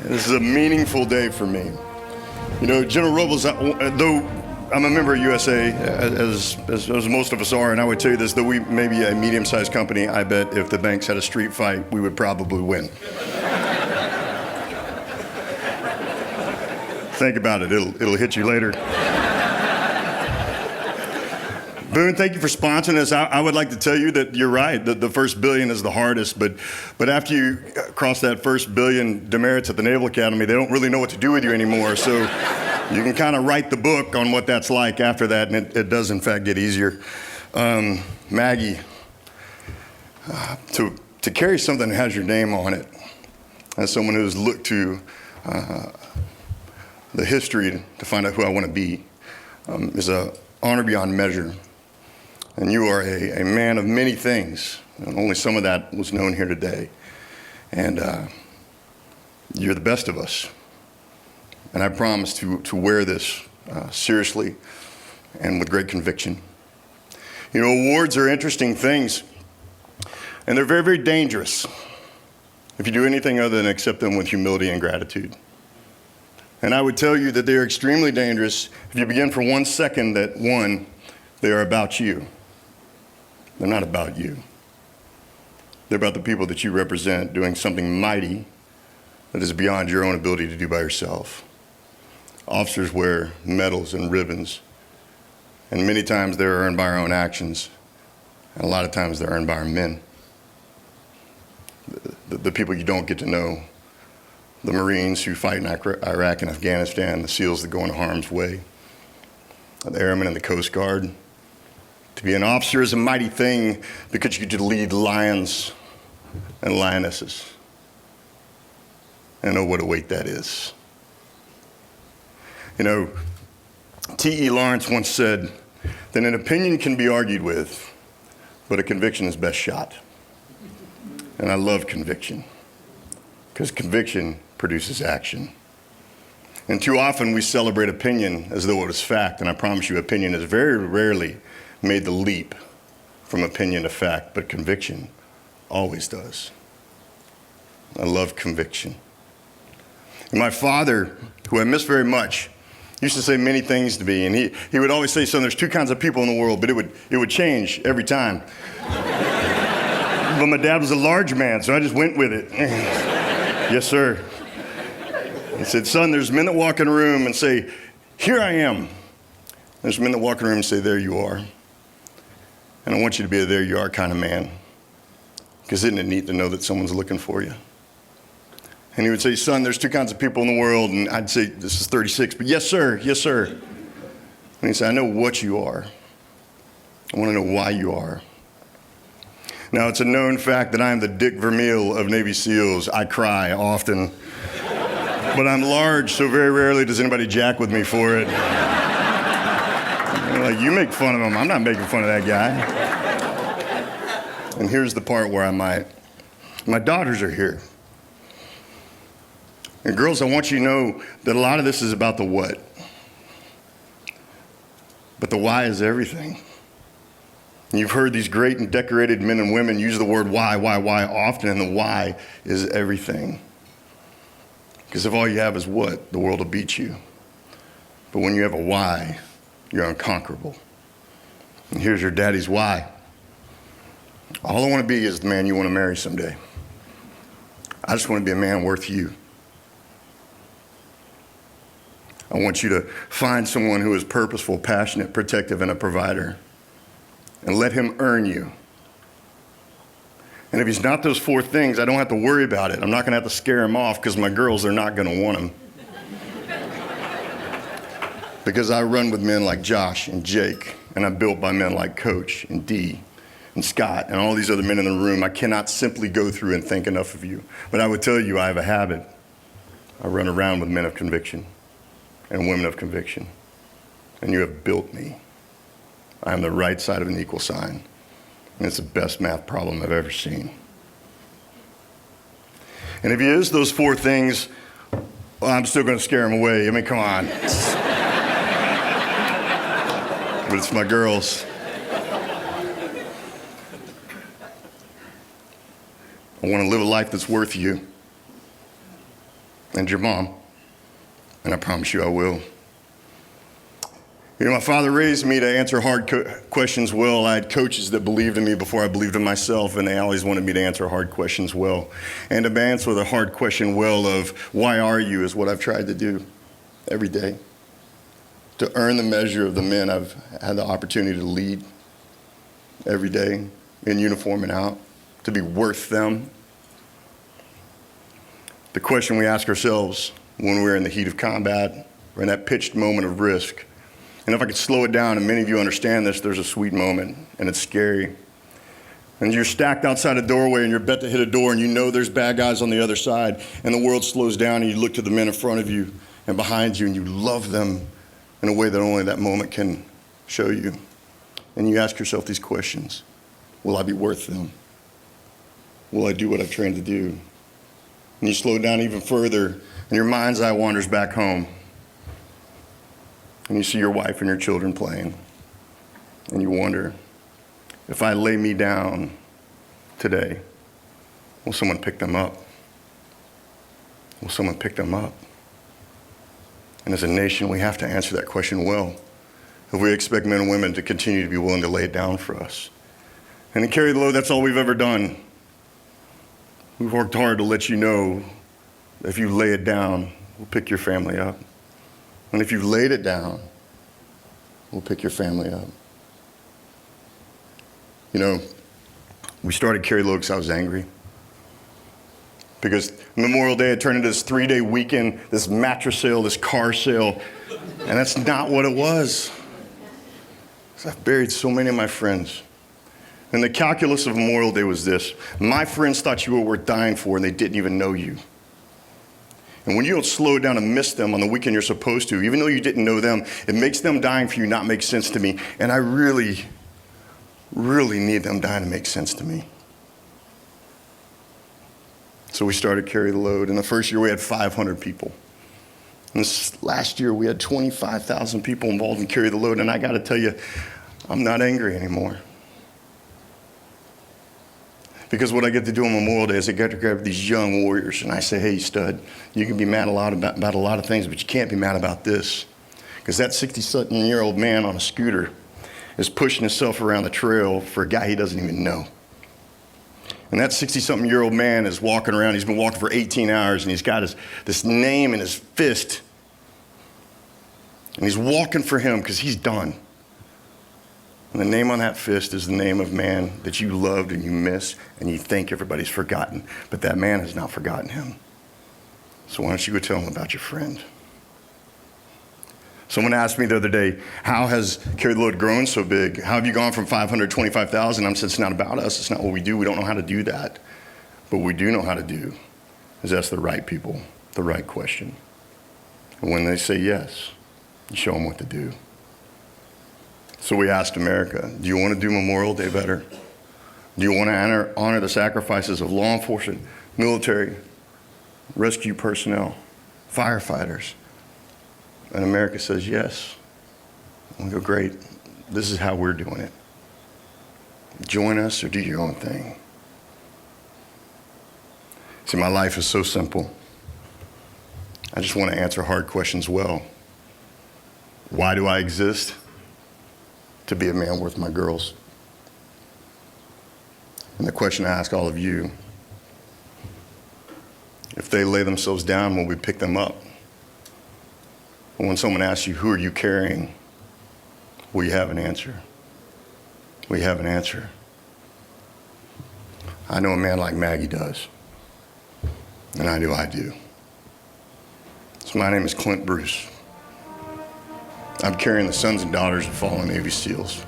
This is a meaningful day for me. You know, General Robles, though I'm a member of USA, as most of us are, and I would tell you this, though we may be a medium-sized company, I bet if the banks had a street fight, we would probably win. Think about it, it'll hit you later. Boone, thank you for sponsoring us. I would like to tell you that you're right, that the first billion is the hardest, but after you cross that first billion demerits at the Naval Academy, they don't really know what to do with you anymore. So you can kind of write the book on what that's like after that, and it does in fact get easier. Maggie, to carry something that has your name on it, as someone who's looked to the history to find out who I want to be, is an honor beyond measure. And you are a man of many things, and only some of that was known here today. And you're the best of us. And I promise to wear this seriously and with great conviction. You know, awards are interesting things, and they're very, very dangerous if you do anything other than accept them with humility and gratitude. And I would tell you that they are extremely dangerous if you begin for 1 second that, one, they are about you. They're not about you. They're about the people that you represent doing something mighty that is beyond your own ability to do by yourself. Officers wear medals and ribbons, and many times they're earned by our own actions, and a lot of times they're earned by our men. The people you don't get to know, the Marines who fight in Iraq and Afghanistan, the SEALs that go into harm's way, the airmen and the Coast Guard. To be an officer is a mighty thing because you get to lead lions and lionesses. And oh, what a weight that is. You know, T.E. Lawrence once said that an opinion can be argued with, but a conviction is best shot. And I love conviction, because conviction produces action. And too often we celebrate opinion as though it is fact, and I promise you opinion is very rarely made the leap from opinion to fact, but conviction always does. I love conviction. And my father, who I miss very much, used to say many things to me, and he would always say, son, there's two kinds of people in the world, but it would change every time. But my dad was a large man, so I just went with it. Yes, sir. He said, son, there's men that walk in a room and say, here I am. There's men that walk in a room and say, there you are. And I want you to be a there you are kind of man. Because isn't it neat to know that someone's looking for you? And he would say, son, there's two kinds of people in the world. And I'd say, this is 36, but yes, sir, yes, sir. And he'd say, I know what you are. I want to know why you are. Now, it's a known fact that I am the Dick Vermeil of Navy SEALs. I cry often. But I'm large, so very rarely does anybody jack with me for it. Like, you make fun of him. I'm not making fun of that guy. And here's the part where I might. My daughters are here. And girls, I want you to know that a lot of this is about the what. But the why is everything. And you've heard these great and decorated men and women use the word why often, and the why is everything. Because if all you have is what, the world will beat you. But when you have a why, you're unconquerable. And here's your daddy's why. All I want to be is the man you want to marry someday. I just want to be a man worth you. I want you to find someone who is purposeful, passionate, protective, and a provider. And let him earn you. And if he's not those four things, I don't have to worry about it. I'm not going to have to scare him off because my girls are not going to want him. Because I run with men like Josh and Jake, and I'm built by men like Coach and Dee and Scott and all these other men in the room. I cannot simply go through and think enough of you. But I would tell you I have a habit. I run around with men of conviction and women of conviction. And you have built me. I am the right side of an equal sign. And it's the best math problem I've ever seen. And if he is those four things, well, I'm still going to scare him away. I mean, come on. But it's my girls. I want to live a life that's worth you. and your mom, and I promise you I will. You know, my father raised me to answer hard questions well. I had coaches that believed in me before I believed in myself, and they always wanted me to answer hard questions well. And to answer the hard question well of why are you is what I've tried to do every day. To earn the measure of the men I've had the opportunity to lead every day, in uniform and out, to be worth them. The question we ask ourselves when we're in the heat of combat or in that pitched moment of risk. And if I could slow it down, and many of you understand this, there's a sweet moment, and it's scary. And you're stacked outside a doorway, and you're about to hit a door, and you know there's bad guys on the other side, and the world slows down, and you look to the men in front of you and behind you, and you love them in a way that only that moment can show you. And you ask yourself these questions. Will I be worth them? Will I do what I've trained to do? And you slow down even further, and your mind's eye wanders back home. And you see your wife and your children playing. And you wonder, if I lay me down today, will someone pick them up? Will someone pick them up? And as a nation, we have to answer that question well, if we expect men and women to continue to be willing to lay it down for us. And to carry the load, that's all we've ever done. We've worked hard to let you know that if you lay it down, we'll pick your family up. And if you've laid it down, we'll pick your family up. You know, we started Carry Low because I was angry. Because Memorial Day had turned into this 3-day weekend, this mattress sale, this car sale, and that's not what it was. So I've buried so many of my friends. And the calculus of Memorial Day was this: my friends thought you were worth dying for, and they didn't even know you. And when you don't slow down and miss them on the weekend you're supposed to, even though you didn't know them, it makes them dying for you not make sense to me. And I really, really need them dying to make sense to me. So we started Carry the Load. In the first year, we had 500 people. And this last year, we had 25,000 people involved in Carry the Load. And I got to tell you, I'm not angry anymore. Because what I get to do on Memorial Day is I get to grab these young warriors and I say, hey, stud, you can be mad about a lot of things, but you can't be mad about this. Because that 60-something-year-old man on a scooter is pushing himself around the trail for a guy he doesn't even know. And that 60-something-year-old man is walking around. He's been walking for 18 hours, and he's got this name in his fist. And he's walking for him because he's done. And the name on that fist is the name of man that you loved and you miss and you think everybody's forgotten. But that man has not forgotten him. So why don't you go tell him about your friend? Someone asked me the other day, how has Carry the Load grown so big? How have you gone from 500 to 25,000? I said, it's not about us. It's not what we do. We don't know how to do that. But what we do know how to do is ask the right people the right question. And when they say yes, you show them what to do. So we asked America, do you want to do Memorial Day better? Do you want to honor the sacrifices of law enforcement, military, rescue personnel, firefighters? And America says yes. And we go, great. This is how we're doing it. Join us or do your own thing. See, my life is so simple. I just want to answer hard questions well. Why do I exist? To be a man worth my girls. And the question I ask all of you, if they lay themselves down, will we pick them up? And when someone asks you, who are you carrying? Will you have an answer? Will you have an answer? I know a man like Maggie does. And I do. So my name is Clint Bruce. I'm carrying the sons and daughters of fallen Navy SEALs.